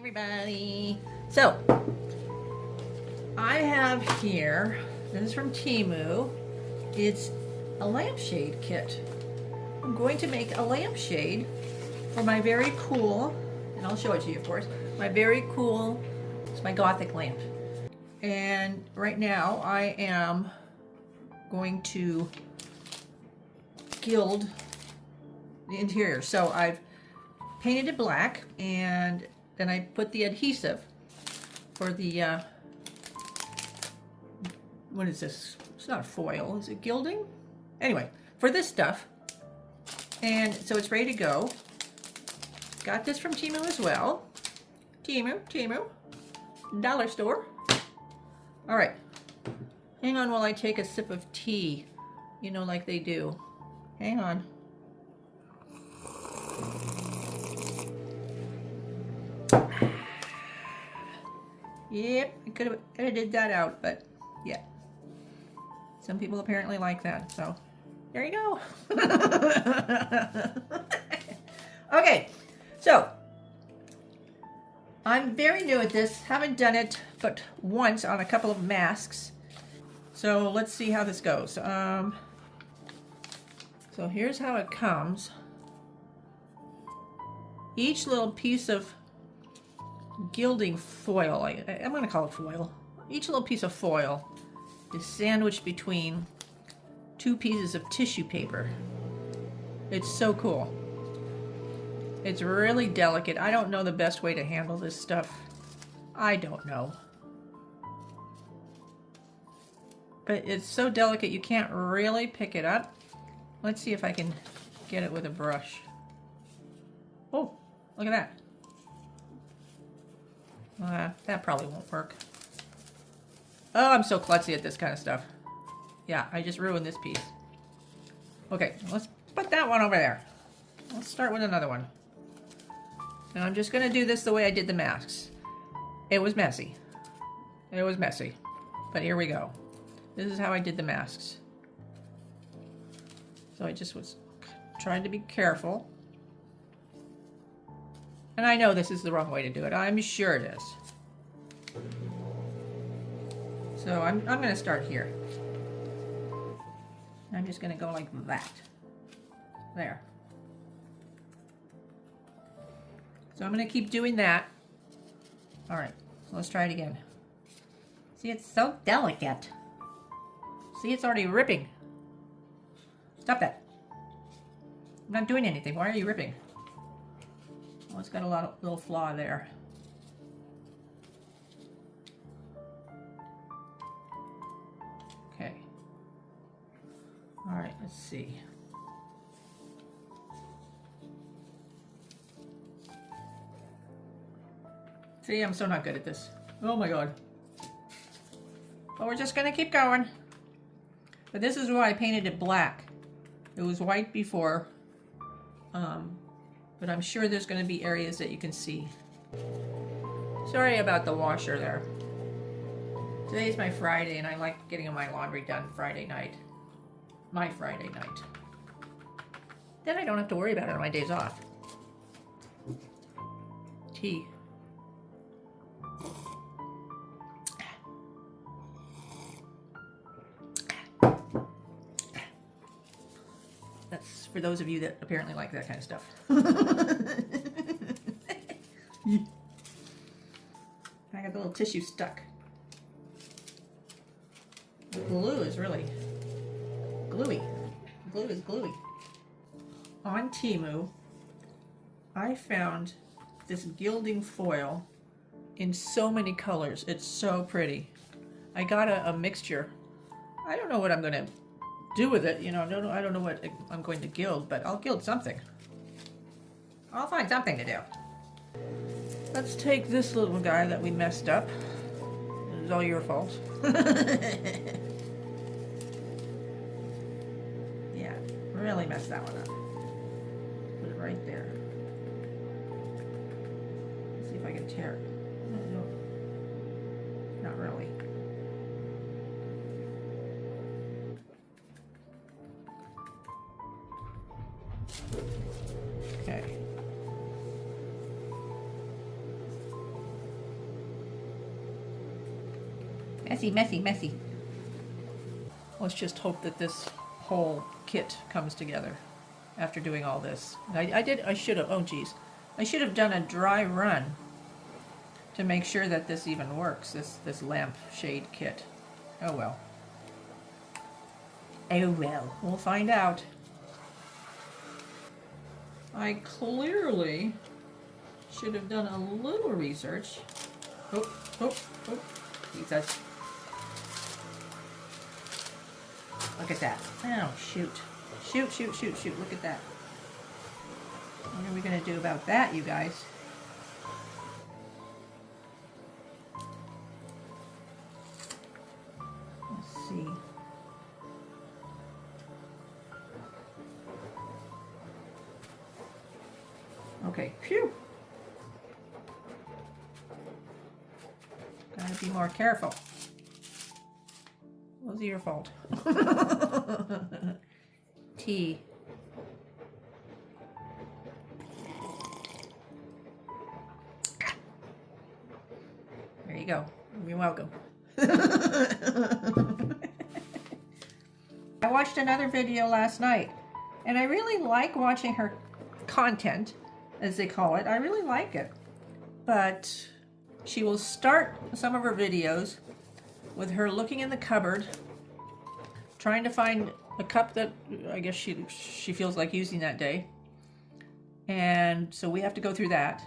everybody. So, I have here, this is from Temu. It's a lampshade kit. I'm going to make a lampshade for my very cool, and I'll show it to you of course, my very cool, it's my Gothic lamp. And right now I am going to gild the interior. So I've painted it black, and then I put the adhesive for the, what is this? It's not a foil, is it gilding? Anyway, for this stuff. And so it's ready to go. Got this from Teemu as well. Teemu, dollar store. All right, hang on while I take a sip of tea, you know, like they do. Hang on. Yep, I could have edited that out, but yeah. Some people apparently like that, so there you go. Okay, so I'm very new at this. Haven't done it but once on a couple of masks. So let's see how this goes. So here's how it comes. Each little piece of gilding foil, I'm going to call it foil. Each little piece of foil is sandwiched between two pieces of tissue paper. It's so cool. It's really delicate. I don't know the best way to handle this stuff. I don't know. But it's so delicate you can't really pick it up. Let's see if I can get it with a brush. Oh, look at that. That probably won't work. Oh, I'm so klutzy at this kind of stuff. Yeah, I just ruined this piece. Okay, let's put that one over there. Let's start with another one. And I'm just going to do this the way I did the masks. It was messy. It was messy. But here we go. This is how I did the masks. So I just was trying to be careful. And I know this is the wrong way to do it. I'm sure it is. So I'm going to start here. I'm just going to go like that. There. So I'm going to keep doing that. All right, so let's try it again. See, it's so delicate. See, it's already ripping. Stop that. I'm not doing anything. Why are you ripping? Oh, it's got a lot of little flaw there. Okay. All right, let's see. See, I'm so not good at this. Oh my God. But we're just gonna keep going. But this is why I painted it black. It was white before. But I'm sure there's going to be areas that you can see. Sorry about the washer there. Today's my Friday, and I like getting my laundry done Friday night. My Friday night. Then I don't have to worry about it on my days off. Tea. That's for those of you that apparently like that kind of stuff. I got the little tissue stuck. The glue is really gluey. Glue is gluey. On Temu, I found this gilding foil in so many colors. It's so pretty. I got a mixture. I don't know what I'm going to do with it, you know. I don't know what I'm going to gild, but I'll gild something. I'll find something to do. Let's take this little guy that we messed up. It was all your fault. Yeah, really messed that one up. Put it right there. Let's see if I can tear it. No, not really. Okay. Messy, messy, messy. Let's just hope that this whole kit comes together after doing all this. I should have, oh geez. I should have done a dry run to make sure that this even works, this lampshade kit. Oh well. Oh well, we'll find out. I clearly should have done a little research. Oh, oh, oh, Jesus. Look at that. Oh, shoot. Shoot, shoot, shoot, shoot. Look at that. What are we going to do about that, you guys? Let's see. Okay, phew. Gotta be more careful. It was your fault. Tea. There you go. You're welcome. I watched another video last night, and I really like watching her content, as they call it. I really like it. But she will start some of her videos with her looking in the cupboard, trying to find a cup that I guess she feels like using that day. And so we have to go through that.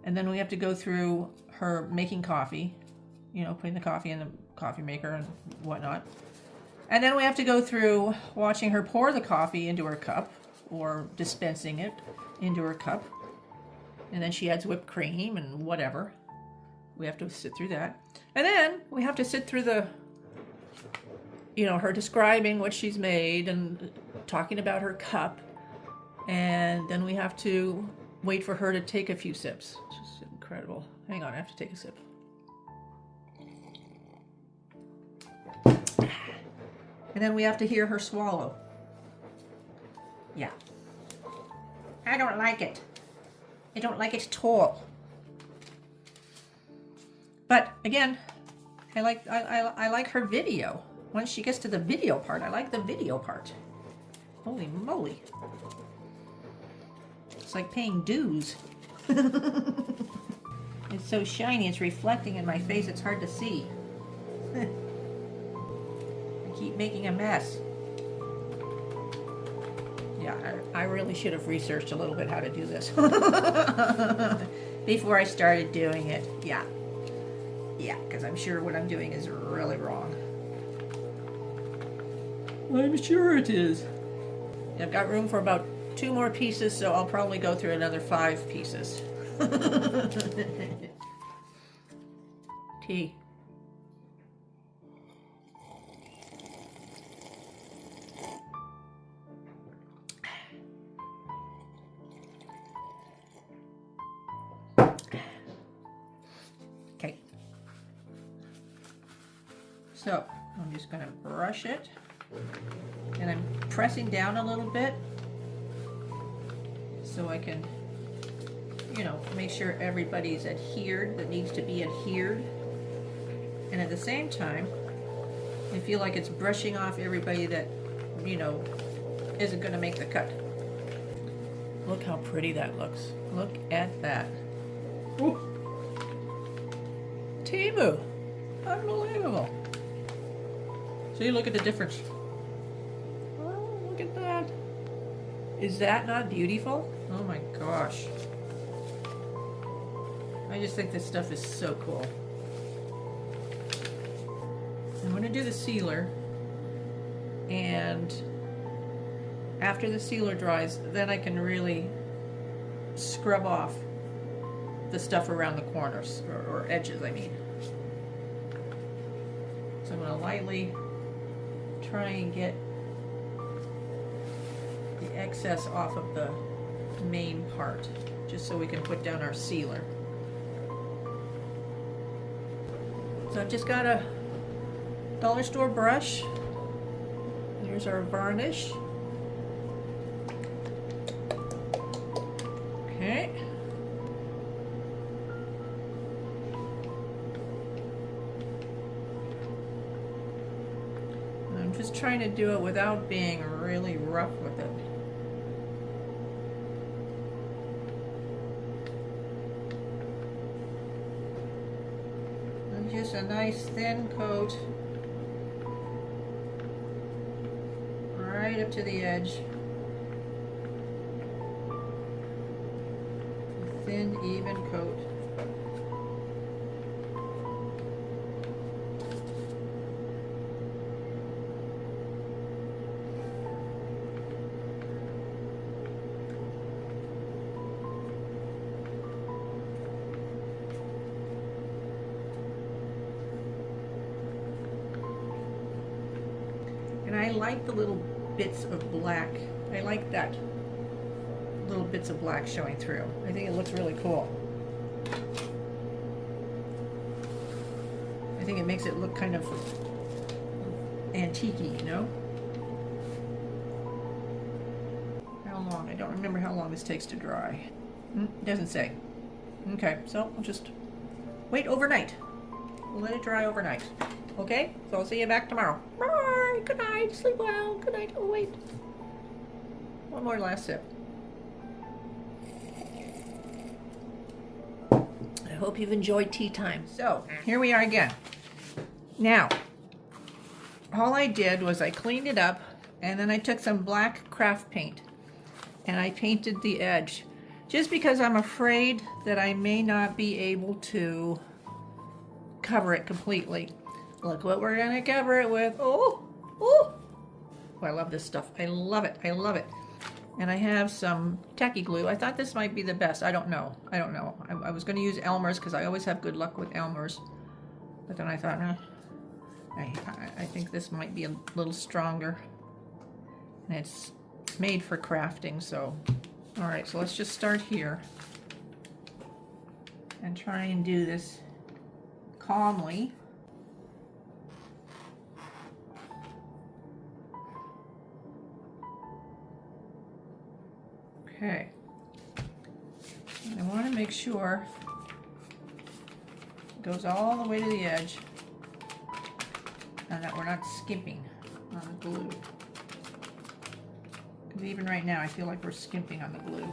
And then we have to go through her making coffee, you know, putting the coffee in the coffee maker and whatnot. And then we have to go through watching her pour the coffee into her cup or dispensing it into her cup. And then she adds whipped cream and whatever. We have to sit through that. And then we have to sit through the, you know, her describing what she's made and talking about her cup. And then we have to wait for her to take a few sips. It's just incredible. Hang on, I have to take a sip. And then we have to hear her swallow. Yeah. I don't like it. I don't like it at all. But again, I like her video. Once she gets to the video part, I like the video part. Holy moly. It's like paying dues. It's so shiny, it's reflecting in my face, it's hard to see. I keep making a mess. Yeah, I really should have researched a little bit how to do this before I started doing it. Yeah, because I'm sure what I'm doing is really wrong. I'm sure it is. I've got room for about 2 more pieces, so I'll probably go through another 5 pieces. Tea. Okay. So, I'm just going to brush it. And I'm pressing down a little bit so I can, you know, make sure everybody's adhered that needs to be adhered. And at the same time, I feel like it's brushing off everybody that, you know, isn't going to make the cut. Look how pretty that looks. Look at that. Ooh. Teemu. Unbelievable. See, look at the difference. Oh, look at that. Is that not beautiful? Oh my gosh. I just think this stuff is so cool. I'm going to do the sealer, and after the sealer dries, then I can really scrub off the stuff around the corners, or edges, I mean. So I'm going to lightly try and get the excess off of the main part, just so we can put down our sealer. So I've just got a dollar store brush. Here's our varnish. Okay. Just trying to do it without being really rough with it. And just a nice thin coat right up to the edge. A thin, even coat. And I like the little bits of black. I like that little bits of black showing through. I think it looks really cool. I think it makes it look kind of antique-y, you know? How long? I don't remember how long this takes to dry. It doesn't say. Okay, so I'll just wait overnight. We'll let it dry overnight. Okay? So I'll see you back tomorrow. Bye! Good night. Sleep well. Good night. Oh, wait. One more last sip. I hope you've enjoyed tea time. So, here we are again. Now, all I did was I cleaned it up, and then I took some black craft paint, and I painted the edge, just because I'm afraid that I may not be able to cover it completely. Look what we're gonna cover it with. Oh, I love this stuff. I love it. I love it. And I have some tacky glue. I thought this might be the best. I don't know. I was going to use Elmer's because I always have good luck with Elmer's. But then I thought, I think this might be a little stronger. And it's made for crafting, so. All right, so let's just start here. And try and do this calmly. Okay, and I want to make sure it goes all the way to the edge and that we're not skimping on the glue. Because even right now I feel like we're skimping on the glue.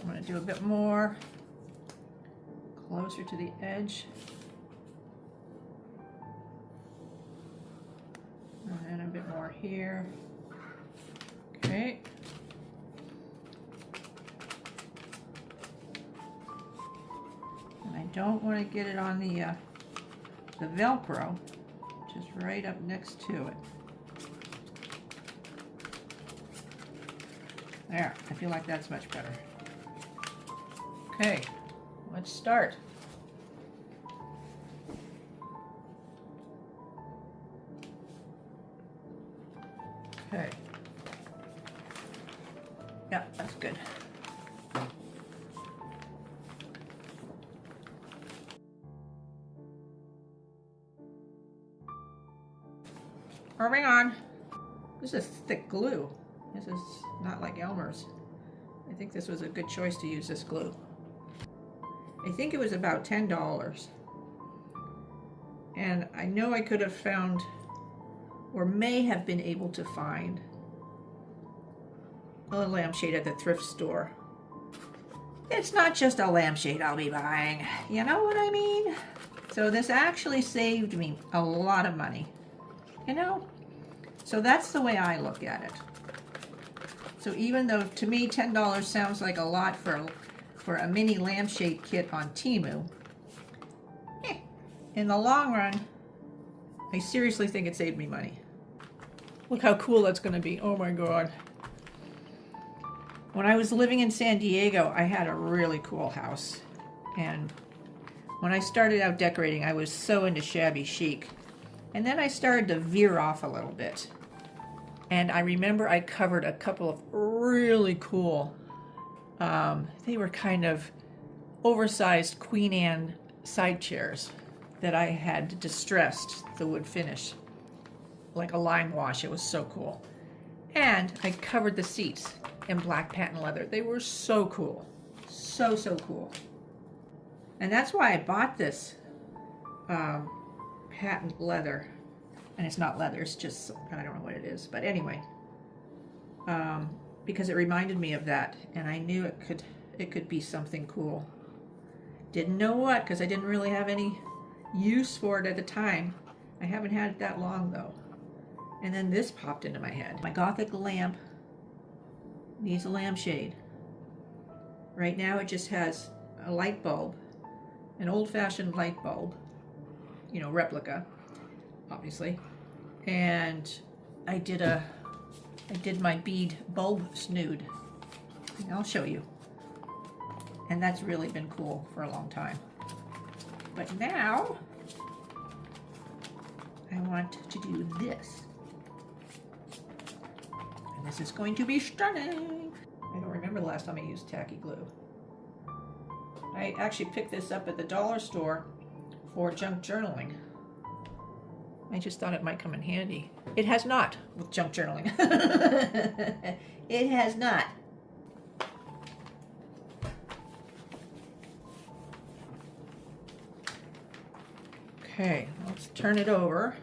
I'm going to do a bit more closer to the edge. And a bit more here. Okay. And I don't want to get it on the Velcro, just right up next to it. There, I feel like that's much better. Okay, let's start. Okay. Yeah, that's good. Moving on. This is thick glue. This is not like Elmer's. I think this was a good choice to use this glue. I think it was about $10. And I know I could have found or may have been able to find a lampshade at the thrift store. It's not just a lampshade I'll be buying, you know what I mean? So this actually saved me a lot of money, you know? So that's the way I look at it. So even though to me $10 sounds like a lot for a mini lampshade kit on Temu, in the long run, I seriously think it saved me money. Look how cool that's going to be. Oh my God. When I was living in San Diego, I had a really cool house. And when I started out decorating, I was so into shabby chic. And then I started to veer off a little bit. And I remember I covered a couple of really cool, they were kind of oversized Queen Anne side chairs that I had distressed the wood finish. Like a lime wash. It was so cool. And I covered the seats in black patent leather. They were so cool. So cool. And that's why I bought this patent leather. And it's not leather, it's just, I don't know what it is. But anyway, because it reminded me of that. And I knew it could be something cool. Didn't know what, because I didn't really have any use for it at the time. I haven't had it that long though. And then this popped into my head. My Gothic lamp needs a lampshade. Right now it just has a light bulb, an old-fashioned light bulb, you know, replica, obviously. And I did my bead bulb snood. I'll show you. And that's really been cool for a long time. But now I want to do this. And this is going to be stunning. I don't remember the last time I used tacky glue. I actually picked this up at the dollar store for junk journaling. I just thought it might come in handy. It has not with junk journaling. It has not. Okay, let's turn it over.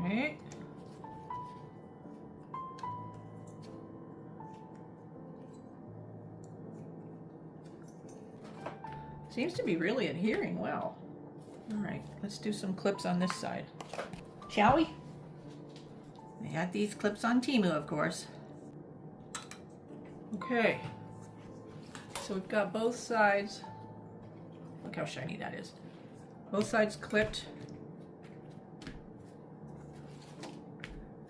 Okay. Seems to be really adhering well. All right, let's do some clips on this side. Shall we? I got these clips on Temu, of course. Okay. So we've got both sides. Look how shiny that is. Both sides clipped.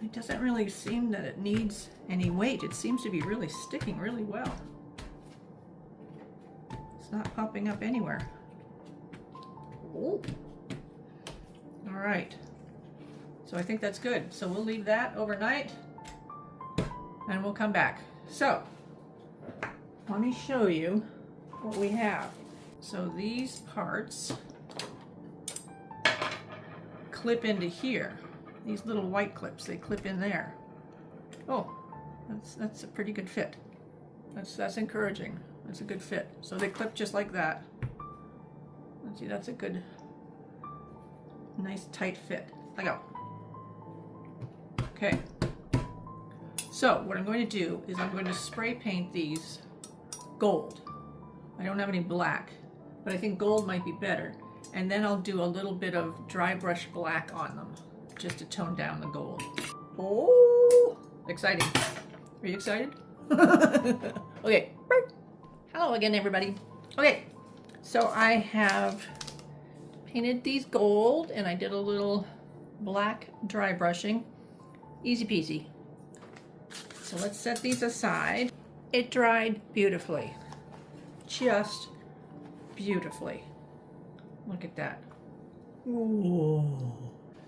It doesn't really seem that it needs any weight. It seems to be really sticking really well. It's not popping up anywhere. Oh. All right. So I think that's good. So we'll leave that overnight and we'll come back. So let me show you what we have. So these parts clip into here. These little white clips, they clip in there. Oh, that's a pretty good fit. That's encouraging. That's a good fit. So they clip just like that. Let's see, that's a good, nice tight fit. Let go. Okay. So what I'm going to do is I'm going to spray paint these gold. I don't have any black, but I think gold might be better. And then I'll do a little bit of dry brush black on them, just to tone down the gold. Oh, exciting. Are you excited? Okay. Hello again, everybody. Okay, so I have painted these gold and I did a little black dry brushing. Easy peasy. So let's set these aside. It dried beautifully. Just beautifully. Look at that. Ooh.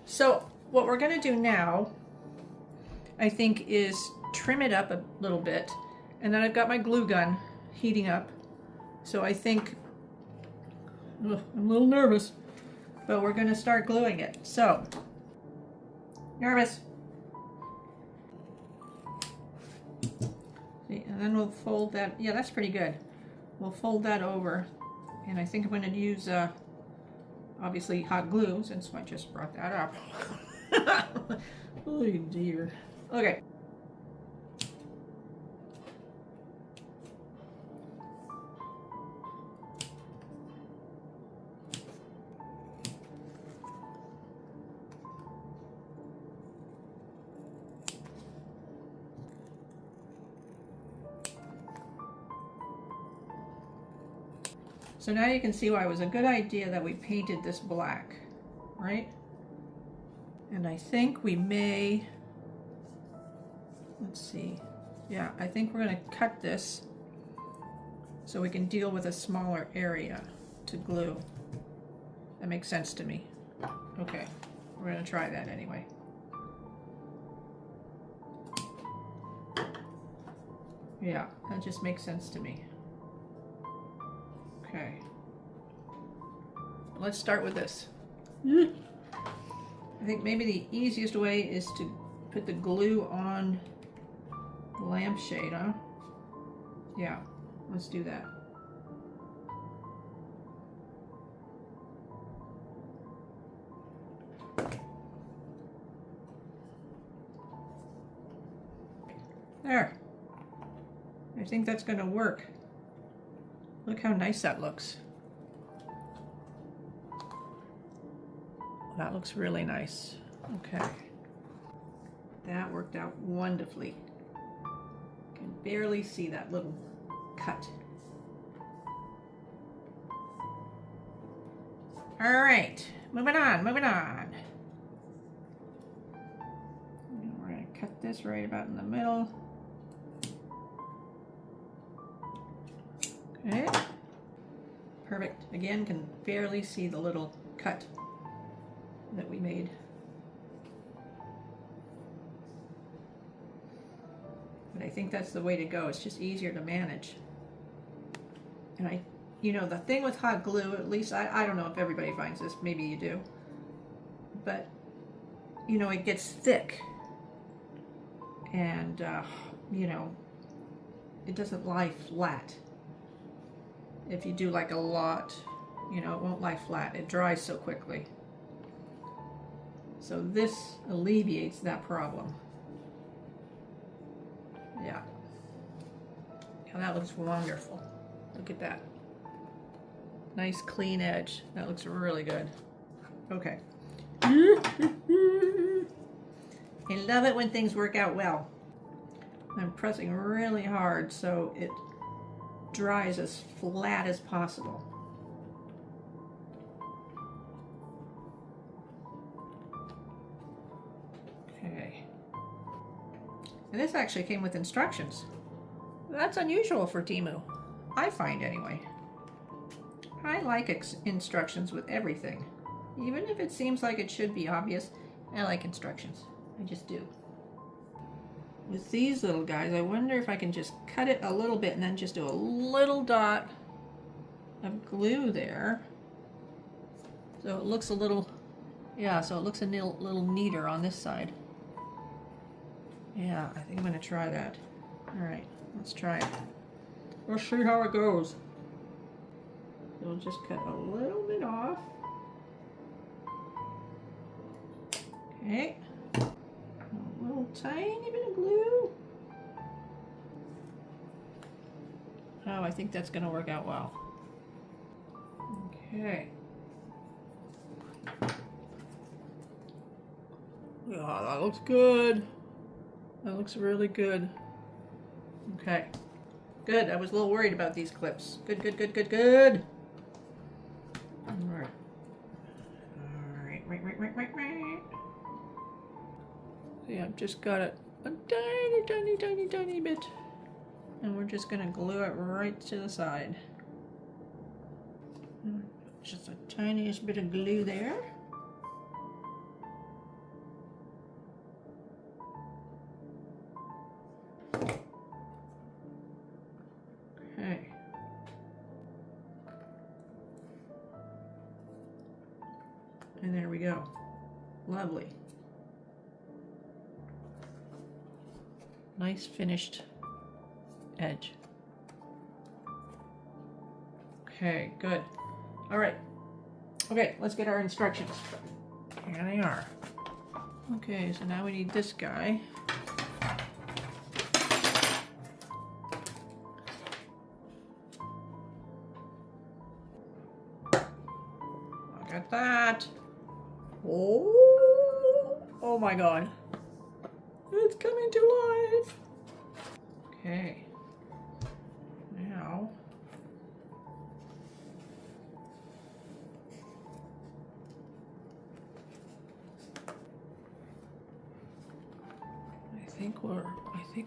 So what we're going to do now, I think, is trim it up a little bit. And then I've got my glue gun heating up. So I think, I'm a little nervous, but we're going to start gluing it. So, nervous. See, and then we'll fold that. Yeah, that's pretty good. We'll fold that over. And I think I'm going to use, obviously, hot glue, since I just brought that up. Oh dear. Okay. So now you can see why it was a good idea that we painted this black, right? And I think we may, let's see. Yeah, I think we're going to cut this so we can deal with a smaller area to glue. That makes sense to me. Okay, we're going to try that anyway. Yeah, that just makes sense to me. Okay. Let's start with this. I think maybe the easiest way is to put the glue on the lampshade, huh? Yeah, let's do that. There. I think that's going to work. Look how nice that looks. That looks really nice. Okay. That worked out wonderfully. Can barely see that little cut. All right, moving on, moving on. And we're going to cut this right about in the middle. Okay. Perfect. Again, can barely see the little cut that we made. But I think that's the way to go. It's just easier to manage. And you know, the thing with hot glue, at least I don't know if everybody finds this, maybe you do, but you know, it gets thick and you know, it doesn't lie flat. If you do like a lot, you know, it won't lie flat. It dries so quickly. So this alleviates that problem. Yeah. And that looks wonderful. Look at that. Nice clean edge. That looks really good. Okay. I love it when things work out well. I'm pressing really hard so it dries as flat as possible. Okay. And this actually came with instructions. That's unusual for Temu. I find anyway. I like instructions with everything. Even if it seems like it should be obvious, I like instructions. I just do. With these little guys, I wonder if I can just cut it a little bit and then just do a little dot of glue there. So it looks a little, yeah, so it looks a little neater on this side. Yeah, I think I'm gonna try that. All right, let's try it. We'll see how it goes. We'll just cut a little bit off. Okay. A little tiny bit of glue. Oh, I think that's gonna work out well. Okay. Yeah, that looks good. That looks really good. Okay. Good. I was a little worried about these clips. Good, good, good, good, good. All right. All right, right. See, I've just got it a tiny bit. And we're just gonna glue it right to the side. Just the tiniest bit of glue there. Okay. And there we go. Lovely. Nice finished edge. Okay, good. All right. Okay, let's get our instructions. Here they are. Okay, so now we need this guy. Look at that. Oh my God. It's coming to life. Okay. Now. I think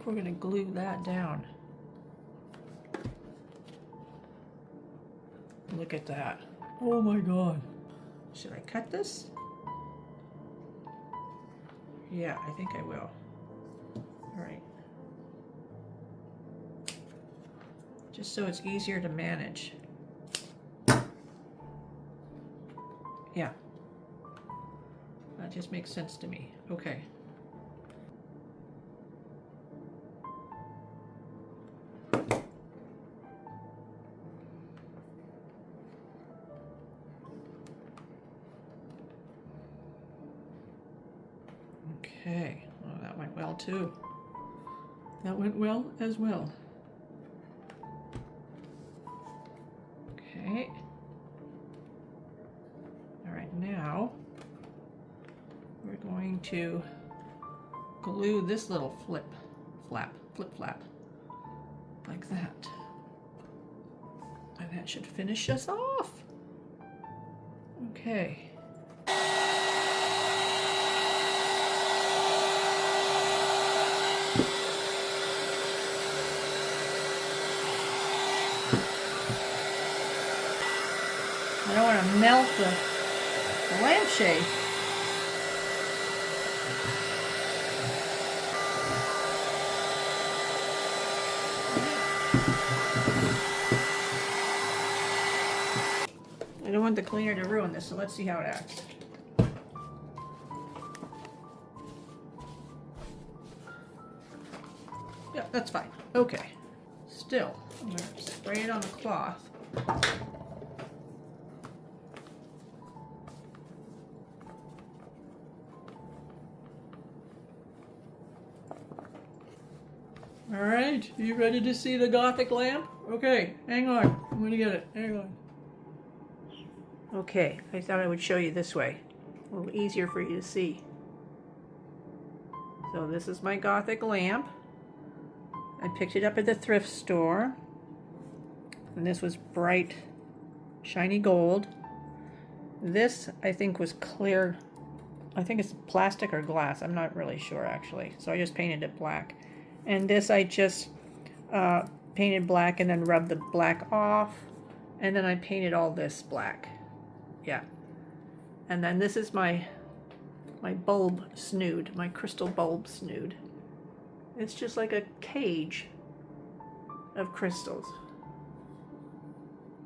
we're going to glue that down. Look at that. Oh my God. Should I cut this? Yeah, I think I will. All right. Just so it's easier to manage. Yeah. That just makes sense to me. Okay. Okay, oh, that went well too. That went well as well. Okay. All right, now we're going to glue this little flip flap, like that. And that should finish us off. Okay. I don't want to melt the lampshade. I don't want the cleaner to ruin this, so let's see how it acts. Yeah, that's fine. Okay. Still, I'm going to spray it on the cloth. All right, you ready to see the Gothic lamp? Okay, hang on. I'm going to get it. Hang on. Okay, I thought I would show you this way. A little easier for you to see. So this is my Gothic lamp. I picked it up at the thrift store. And this was bright, shiny gold. This, I think, was clear. I think it's plastic or glass. I'm not really sure, actually. So I just painted it black. And this I just painted black and then rubbed the black off. And then I painted all this black. Yeah. And then this is my bulb snood, my crystal bulb snood. It's just like a cage of crystals.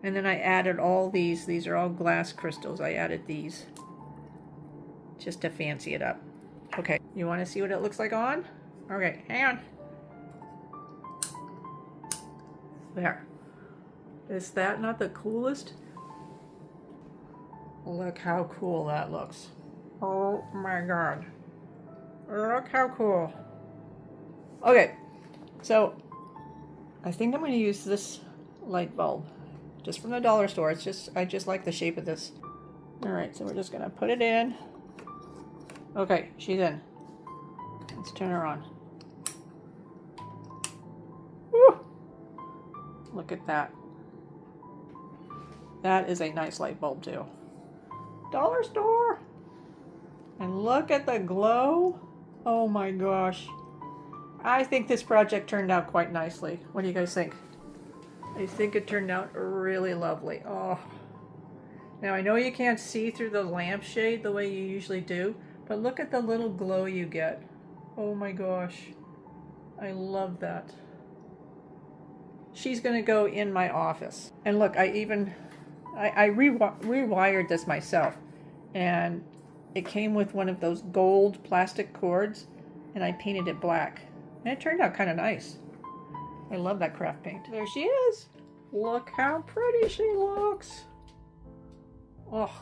And then I added all these. These are all glass crystals. I added these just to fancy it up. Okay, you want to see what it looks like on? Okay, hang on. There. Is that not the coolest? Look how cool that looks. Oh my god. Look how cool. Okay, so I think I'm going to use this light bulb. Just from the dollar store. It's just, I just like the shape of this. Alright, so we're just going to put it in. Okay, she's in. Let's turn her on. Woo! Look at that. That is a nice light bulb too. Dollar store! And look at the glow. Oh my gosh. I think this project turned out quite nicely. What do you guys think? I think it turned out really lovely. Oh. Now I know you can't see through the lampshade the way you usually do, but look at the little glow you get. Oh my gosh. I love that. She's gonna go in my office. And look, I rewired this myself. And it came with one of those gold plastic cords, and I painted it black. And it turned out kind of nice. I love that craft paint. There she is. Look how pretty she looks. Oh,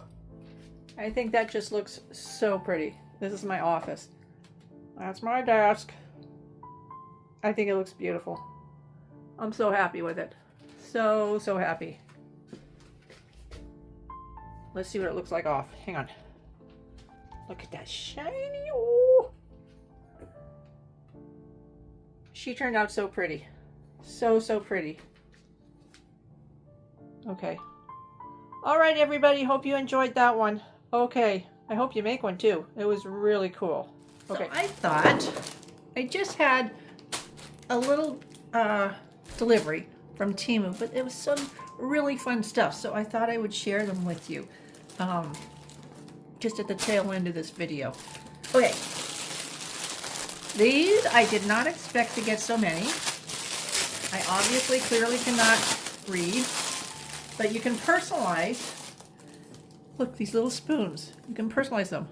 I think that just looks so pretty. This is my office. That's my desk. I think it looks beautiful. I'm so happy with it. So happy. Let's see what it looks like off. Hang on. Look at that shiny. Oh. She turned out so pretty. So pretty. Okay. All right, everybody. Hope you enjoyed that one. Okay. I hope you make one too. It was really cool. Okay. So I thought I just had a little delivery from Teemu, but it was some really fun stuff. So I thought I would share them with you. Just at the tail end of this video. Okay. These, I did not expect to get so many. I obviously clearly cannot read, but you can personalize. Look, these little spoons. You can personalize them.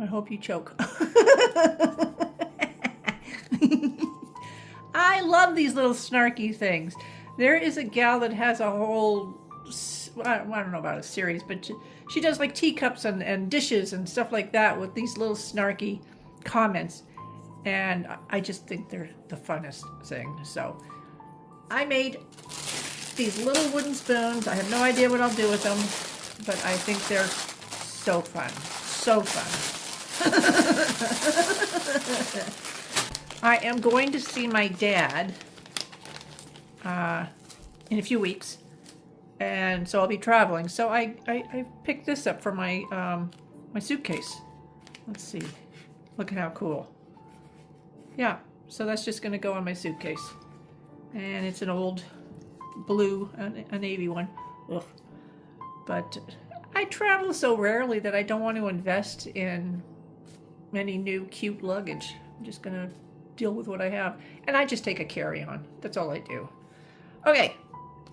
I hope you choke. I love these little snarky things. There is a gal that has a whole, I don't know about a series, but she does like teacups and dishes and stuff like that with these little snarky comments. And I just think they're the funnest thing. So I made these little wooden spoons. I have no idea what I'll do with them, but I think they're so fun. So fun. I am going to see my dad in a few weeks, and so I'll be traveling. So I picked this up for my my suitcase. Let's see. Look at how cool. Yeah, so that's just going to go in my suitcase. And it's an old blue, a navy one. Ugh. But I travel so rarely that I don't want to invest in any new cute luggage. I'm just going to deal with what I have. And I just take a carry-on. That's all I do. Okay,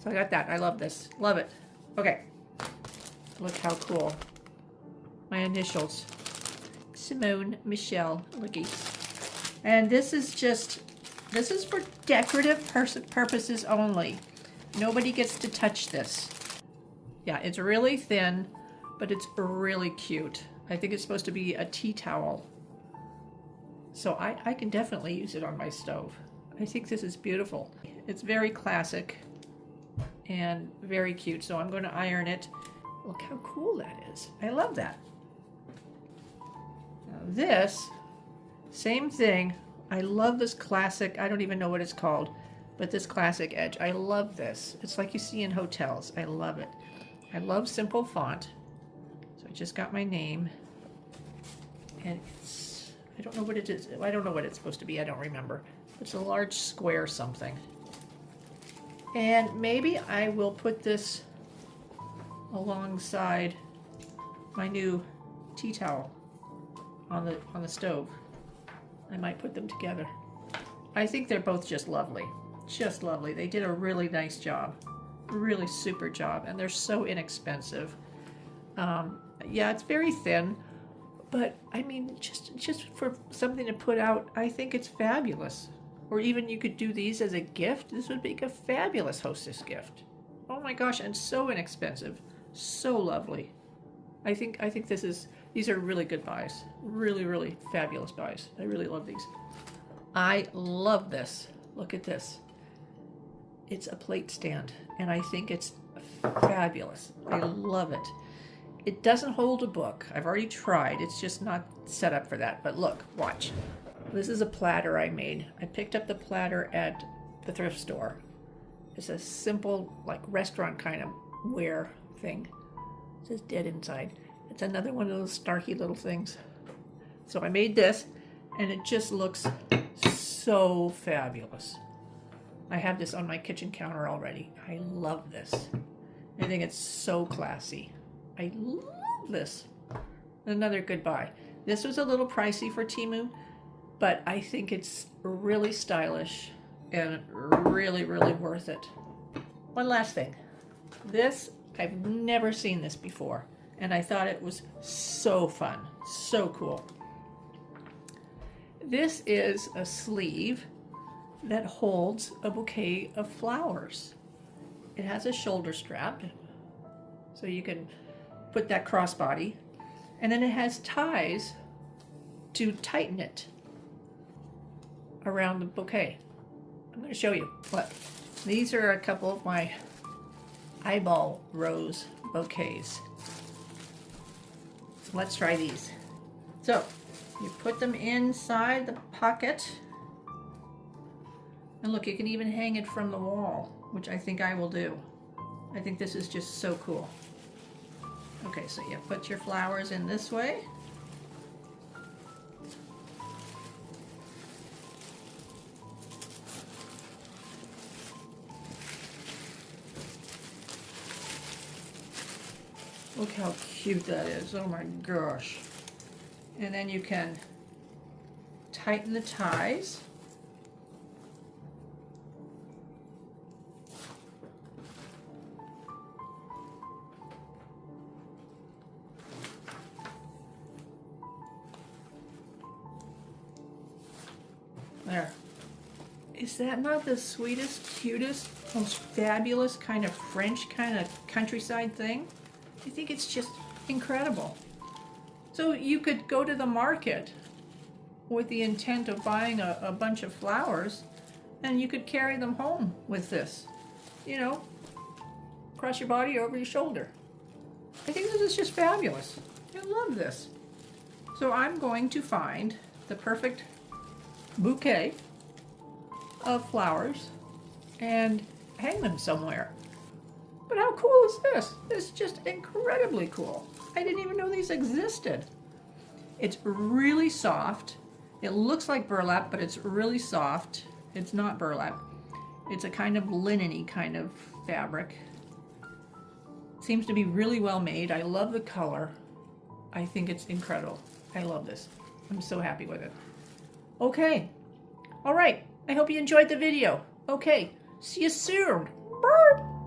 so I got that. I love this. Love it. Okay, look how cool. My initials. Simone Michelle Lagies. And this is for decorative purposes only. Nobody gets to touch this. Yeah, it's really thin, but it's really cute. I think it's supposed to be a tea towel. So I can definitely use it on my stove. I think this is beautiful. It's very classic and very cute. So I'm going to iron it. Look how cool that is. I love that. Now this, same thing. I love this classic, I don't even know what it's called, but this classic edge. I love this. It's like you see in hotels. I love it. I love simple font. So I just got my name. And it's, I don't know what it is. I don't know what it's supposed to be. I don't remember. It's a large square something. And maybe I will put this alongside my new tea towel on the stove. I might put them together. I think they're both just lovely. Just lovely. They did a really nice job. Really super job. And they're so inexpensive. Yeah, it's very thin. But, I mean, just for something to put out, I think it's fabulous. Or even you could do these as a gift. This would make a fabulous hostess gift. Oh my gosh, and so inexpensive. So lovely. I think these are really good buys. Really, really fabulous buys. I really love these. I love this. Look at this. It's a plate stand, and I think it's fabulous. I love it. It doesn't hold a book. I've already tried. It's just not set up for that. But look, watch. This is a platter I made. I picked up the platter at the thrift store. It's a simple, like, restaurant kind of ware thing. It says dead inside. It's another one of those snarky little things. So I made this, and it just looks so fabulous. I have this on my kitchen counter already. I love this. I think it's so classy. I love this. Another good buy. This was a little pricey for Temu, but I think it's really stylish and really, really worth it. One last thing. This, I've never seen this before, and I thought it was so fun, so cool. This is a sleeve that holds a bouquet of flowers. It has a shoulder strap, so you can put that crossbody, and then it has ties to tighten it around the bouquet. I'm going to show you. Look, these are a couple of my eyeball rose bouquets. So let's try these. So you put them inside the pocket, and look, you can even hang it from the wall, which I think I will do. I think this is just so cool. Okay, so you put your flowers in this way. Look how cute that is. Oh my gosh. And then you can tighten the ties. There. Is that not the sweetest, cutest, most fabulous kind of French kind of countryside thing? I think it's just incredible. So you could go to the market with the intent of buying a bunch of flowers, and you could carry them home with this, you know, across your body or over your shoulder. I think this is just fabulous. I love this. So I'm going to find the perfect bouquet of flowers and hang them somewhere. But how cool is this? This is just incredibly cool. I didn't even know these existed. It's really soft. It looks like burlap, but it's really soft. It's not burlap. It's a kind of linen-y kind of fabric. Seems to be really well made. I love the color. I think it's incredible. I love this. I'm so happy with it. Okay. All right. I hope you enjoyed the video. Okay. See you soon. Bye.